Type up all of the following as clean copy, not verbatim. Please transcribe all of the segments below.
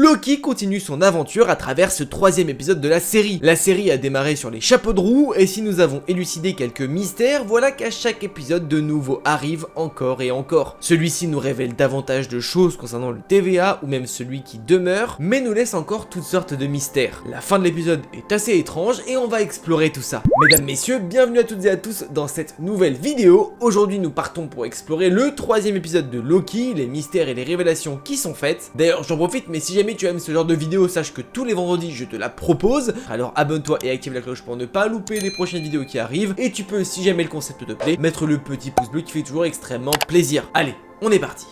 Loki continue son aventure à travers ce troisième épisode de la série. La série a démarré sur les chapeaux de roue, et si nous avons élucidé quelques mystères, voilà qu'à chaque épisode de nouveau arrive encore et encore. Celui-ci nous révèle davantage de choses concernant le TVA, ou même celui qui demeure, mais nous laisse encore toutes sortes de mystères. La fin de l'épisode est assez étrange, et on va explorer tout ça. Mesdames, messieurs, bienvenue à toutes et à tous dans cette nouvelle vidéo. Aujourd'hui nous partons pour explorer le troisième épisode de Loki, les mystères et les révélations qui sont faites. D'ailleurs j'en profite, mais si jamais tu aimes ce genre de vidéo, sache que tous les vendredis je te la propose, alors abonne-toi et active la cloche pour ne pas louper les prochaines vidéos qui arrivent, et tu peux, si jamais le concept te plaît, mettre le petit pouce bleu qui fait toujours extrêmement plaisir. Allez, on est parti.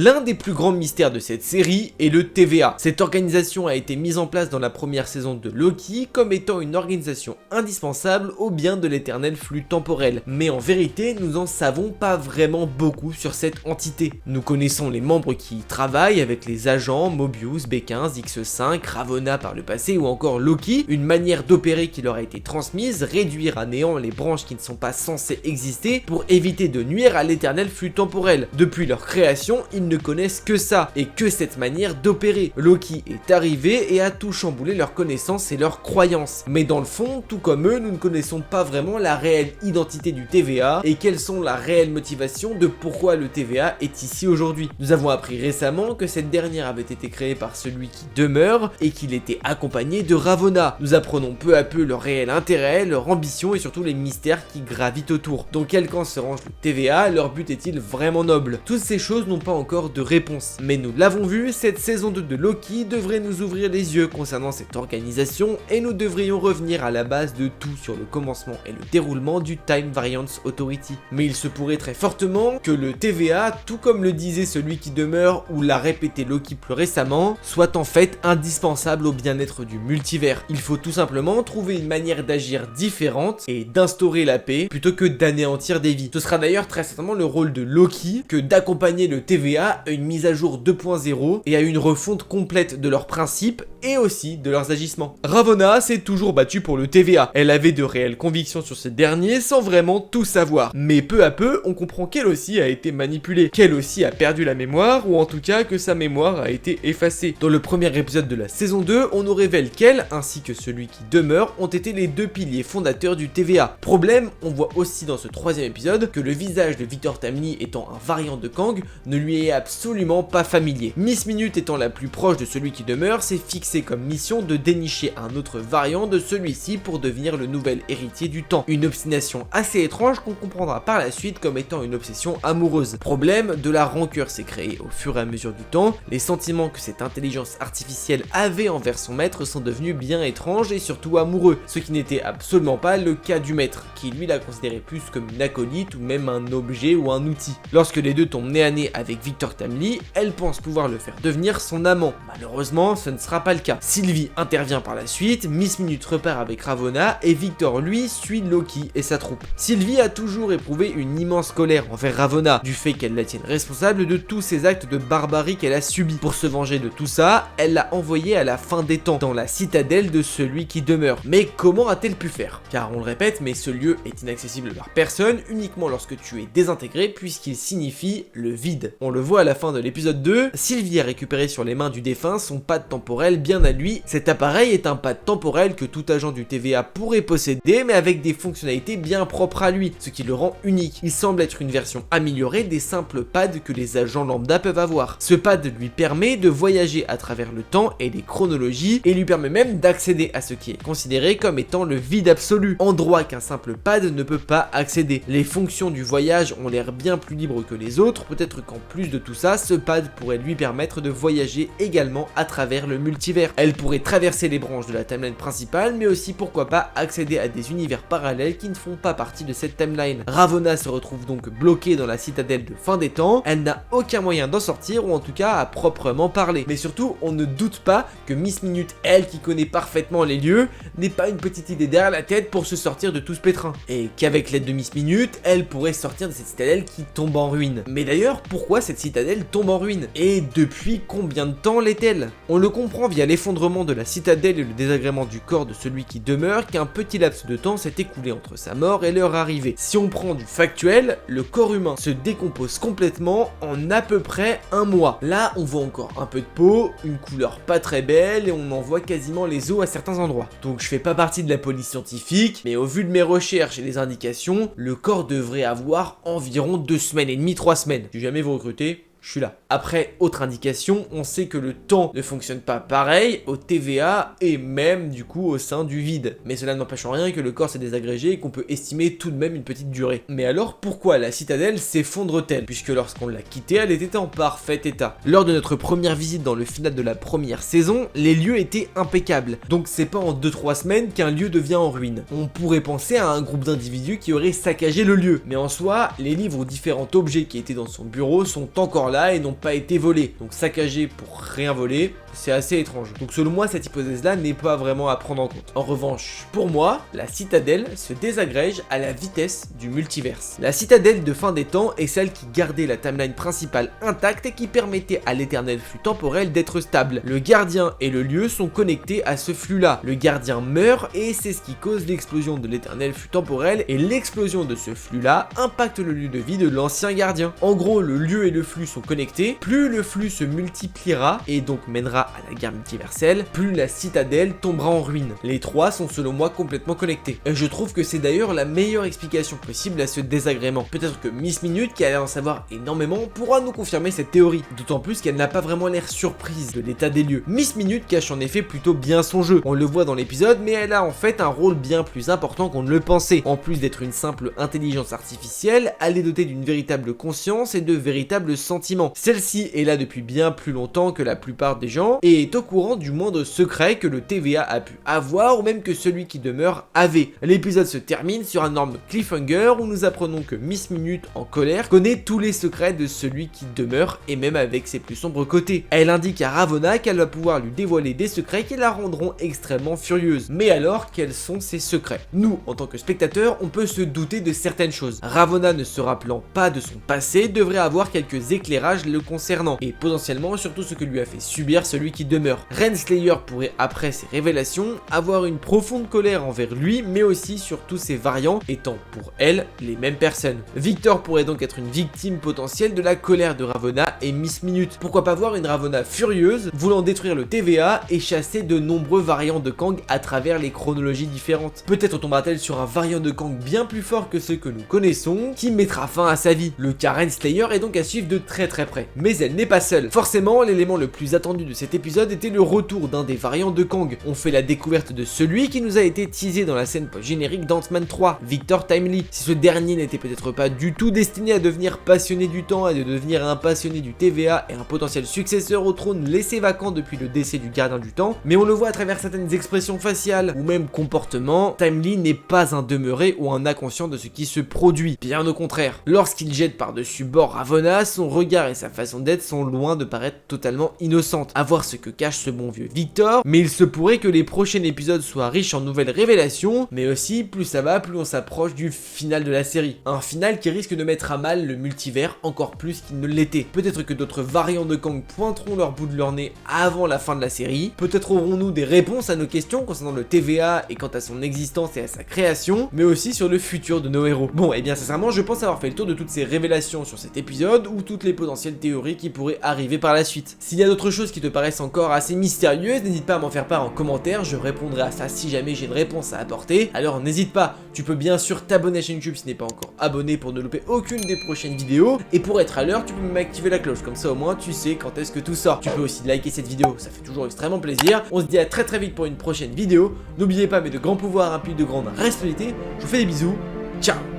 L'un des plus grands mystères de cette série est le TVA. Cette organisation a été mise en place dans la première saison de Loki comme étant une organisation indispensable au bien de l'éternel flux temporel. Mais en vérité, nous en savons pas vraiment beaucoup sur cette entité. Nous connaissons les membres qui y travaillent avec les agents Mobius, B15, X5, Ravonna par le passé ou encore Loki, une manière d'opérer qui leur a été transmise, réduire à néant les branches qui ne sont pas censées exister pour éviter de nuire à l'éternel flux temporel. Depuis leur création, ils ne connaissent que ça, et que cette manière d'opérer. Loki est arrivé et a tout chamboulé leurs connaissances et leurs croyances. Mais dans le fond, tout comme eux, nous ne connaissons pas vraiment la réelle identité du TVA et quelles sont la réelle motivation de pourquoi le TVA est ici aujourd'hui. Nous avons appris récemment que cette dernière avait été créée par celui qui demeure et qu'il était accompagné de Ravonna. Nous apprenons peu à peu leur réel intérêt, leur ambition et surtout les mystères qui gravitent autour. Dans quel camp se range le TVA? Leur but est-il vraiment noble? Toutes ces choses n'ont pas encore de réponse. Mais nous l'avons vu, cette saison 2 de Loki devrait nous ouvrir les yeux concernant cette organisation et nous devrions revenir à la base de tout sur le commencement et le déroulement du Time Variance Authority. Mais il se pourrait très fortement que le TVA, tout comme le disait celui qui demeure ou l'a répété Loki plus récemment, soit en fait indispensable au bien-être du multivers. Il faut tout simplement trouver une manière d'agir différente et d'instaurer la paix plutôt que d'anéantir des vies. Ce sera d'ailleurs très certainement le rôle de Loki que d'accompagner le TVA à une mise à jour 2.0 et à une refonte complète de leurs principes et aussi de leurs agissements. Ravonna s'est toujours battue pour le TVA. Elle avait de réelles convictions sur ce dernier sans vraiment tout savoir. Mais peu à peu, on comprend qu'elle aussi a été manipulée, qu'elle aussi a perdu la mémoire, ou en tout cas que sa mémoire a été effacée. Dans le premier épisode de la saison 2, on nous révèle qu'elle, ainsi que celui qui demeure, ont été les deux piliers fondateurs du TVA. Problème, on voit aussi dans ce troisième épisode que le visage de Victor Timely étant un variant de Kang ne lui est absolument pas familier. Miss Minute étant la plus proche de celui qui demeure, s'est fixé comme mission de dénicher un autre variant de celui-ci pour devenir le nouvel héritier du temps. Une obstination assez étrange qu'on comprendra par la suite comme étant une obsession amoureuse. Problème, de la rancœur s'est créée au fur et à mesure du temps, les sentiments que cette intelligence artificielle avait envers son maître sont devenus bien étranges et surtout amoureux, ce qui n'était absolument pas le cas du maître, qui lui la considérait plus comme une acolyte ou même un objet ou un outil. Lorsque les deux tombent nez à nez avec Victor Timely, elle pense pouvoir le faire devenir son amant. Malheureusement, ce ne sera pas le cas. Sylvie intervient par la suite, Miss Minute repart avec Ravonna et Victor lui suit Loki et sa troupe. Sylvie a toujours éprouvé une immense colère envers Ravonna du fait qu'elle la tienne responsable de tous ces actes de barbarie qu'elle a subis. Pour se venger de tout ça, elle l'a envoyé à la fin des temps dans la citadelle de celui qui demeure. Mais comment a-t-elle pu faire? Car on le répète, mais ce lieu est inaccessible par personne uniquement lorsque tu es désintégré puisqu'il signifie le vide. On le voit à la fin de l'épisode 2, Sylvie a récupéré sur les mains du défunt son pad temporel bien à lui. Cet appareil est un pad temporel que tout agent du TVA pourrait posséder, mais avec des fonctionnalités bien propres à lui, ce qui le rend unique. Il semble être une version améliorée des simples pads que les agents lambda peuvent avoir. Ce pad lui permet de voyager à travers le temps et les chronologies, et lui permet même d'accéder à ce qui est considéré comme étant le vide absolu, endroit qu'un simple pad ne peut pas accéder. Les fonctions du voyage ont l'air bien plus libres que les autres, peut-être qu'en plus de tout ça, ce pad pourrait lui permettre de voyager également à travers le multivers. Elle pourrait traverser les branches de la timeline principale, mais aussi pourquoi pas accéder à des univers parallèles qui ne font pas partie de cette timeline. Ravonna se retrouve donc bloquée dans la citadelle de fin des temps, elle n'a aucun moyen d'en sortir, ou en tout cas à proprement parler. Mais surtout, on ne doute pas que Miss Minute, elle qui connaît parfaitement les lieux, n'ait pas une petite idée derrière la tête pour se sortir de tout ce pétrin. Et qu'avec l'aide de Miss Minute, elle pourrait sortir de cette citadelle qui tombe en ruine. Mais d'ailleurs, pourquoi cette citadelle tombe en ruine? Et depuis combien de temps l'est-elle? On le comprend via l'effondrement de la citadelle et le désagrément du corps de celui qui demeure qu'un petit laps de temps s'est écoulé entre sa mort et leur arrivée. Si on prend du factuel, le corps humain se décompose complètement en à peu près un mois. Là, on voit encore un peu de peau, une couleur pas très belle et on en voit quasiment les os à certains endroits. Donc je fais pas partie de la police scientifique, mais au vu de mes recherches et des indications, le corps devrait avoir environ 2 semaines et demie, 3 semaines. Si jamais vous recrutez, je suis là. Après, autre indication, on sait que le temps ne fonctionne pas pareil au TVA et même du coup au sein du vide. Mais cela n'empêche en rien que le corps s'est désagrégé et qu'on peut estimer tout de même une petite durée. Mais alors pourquoi la citadelle s'effondre-t-elle? Puisque lorsqu'on l'a quittée, elle était en parfait état. Lors de notre première visite dans le final de la première saison, les lieux étaient impeccables. Donc c'est pas en 2-3 semaines qu'un lieu devient en ruine. On pourrait penser à un groupe d'individus qui auraient saccagé le lieu. Mais en soi, les livres ou différents objets qui étaient dans son bureau sont encore là et n'ont pas été volés. Donc saccager pour rien voler, c'est assez étrange. Donc selon moi, cette hypothèse-là n'est pas vraiment à prendre en compte. En revanche, pour moi, la citadelle se désagrège à la vitesse du multiverse. La citadelle de fin des temps est celle qui gardait la timeline principale intacte et qui permettait à l'éternel flux temporel d'être stable. Le gardien et le lieu sont connectés à ce flux-là. Le gardien meurt et c'est ce qui cause l'explosion de l'éternel flux temporel et l'explosion de ce flux-là impacte le lieu de vie de l'ancien gardien. En gros, le lieu et le flux sont connectés, plus le flux se multipliera et donc mènera à la guerre multiverselle, plus la citadelle tombera en ruine. Les trois sont selon moi complètement connectés. Et je trouve que c'est d'ailleurs la meilleure explication possible à ce désagrément. Peut-être que Miss Minute, qui a l'air d'en savoir énormément, pourra nous confirmer cette théorie. D'autant plus qu'elle n'a pas vraiment l'air surprise de l'état des lieux. Miss Minute cache en effet plutôt bien son jeu. On le voit dans l'épisode, mais elle a en fait un rôle bien plus important qu'on ne le pensait. En plus d'être une simple intelligence artificielle, elle est dotée d'une véritable conscience et de véritables sentiments. Celle-ci est là depuis bien plus longtemps que la plupart des gens et est au courant du moindre secret que le TVA a pu avoir ou même que celui qui demeure avait. L'épisode se termine sur un énorme cliffhanger où nous apprenons que Miss Minute, en colère, connaît tous les secrets de celui qui demeure et même avec ses plus sombres côtés. Elle indique à Ravonna qu'elle va pouvoir lui dévoiler des secrets qui la rendront extrêmement furieuse. Mais alors, quels sont ces secrets? Nous, en tant que spectateurs, on peut se douter de certaines choses. Ravonna, ne se rappelant pas de son passé, devrait avoir quelques éclairages le concernant et potentiellement surtout ce que lui a fait subir celui qui demeure. Renslayer pourrait, après ces révélations, avoir une profonde colère envers lui, mais aussi sur tous ses variants étant pour elle les mêmes personnes. Victor pourrait donc être une victime potentielle de la colère de Ravonna et Miss Minute. Pourquoi pas voir une Ravonna furieuse, voulant détruire le TVA et chasser de nombreux variants de Kang à travers les chronologies différentes. Peut-être tombera-t-elle sur un variant de Kang bien plus fort que ceux que nous connaissons, qui mettra fin à sa vie. Le cas Renslayer est donc à suivre de très près. Mais elle n'est pas seule. Forcément, l'élément le plus attendu de cet épisode était le retour d'un des variants de Kang. On fait la découverte de celui qui nous a été teasé dans la scène post-générique d'Ant-Man 3, Victor Timely. Si ce dernier n'était peut-être pas du tout destiné à devenir passionné du temps et de devenir un passionné du TVA et un potentiel successeur au trône laissé vacant depuis le décès du gardien du temps, mais on le voit à travers certaines expressions faciales ou même comportements, Timely n'est pas un demeuré ou un inconscient de ce qui se produit. Bien au contraire, lorsqu'il jette par-dessus bord Ravonna, son regard et sa façon d'être sont loin de paraître totalement innocentes. À voir ce que cache ce bon vieux Victor, mais il se pourrait que les prochains épisodes soient riches en nouvelles révélations, mais aussi plus ça va, plus on s'approche du final de la série. Un final qui risque de mettre à mal le multivers encore plus qu'il ne l'était. Peut-être que d'autres variants de Kang pointeront leur bout de leur nez avant la fin de la série, peut-être aurons-nous des réponses à nos questions concernant le TVA et quant à son existence et à sa création, mais aussi sur le futur de nos héros. Bon, et bien sincèrement, je pense avoir fait le tour de toutes ces révélations sur cet épisode ou toutes les potentielles théories qui pourraient arriver par la suite. S'il y a d'autres choses qui te paraissent encore assez mystérieuses, n'hésite pas à m'en faire part en commentaire, je répondrai à ça si jamais j'ai une réponse à apporter. Alors n'hésite pas, tu peux bien sûr t'abonner à la chaîne YouTube si tu n'es pas encore abonné pour ne louper aucune des prochaines vidéos, et pour être à l'heure, tu peux même activer la cloche, comme ça au moins tu sais quand est-ce que tout sort. Tu peux aussi liker cette vidéo, ça fait toujours extrêmement plaisir. On se dit à très vite pour une prochaine vidéo. N'oubliez pas, mais de grands pouvoirs impliquent de grandes responsabilités. Je vous fais des bisous, ciao.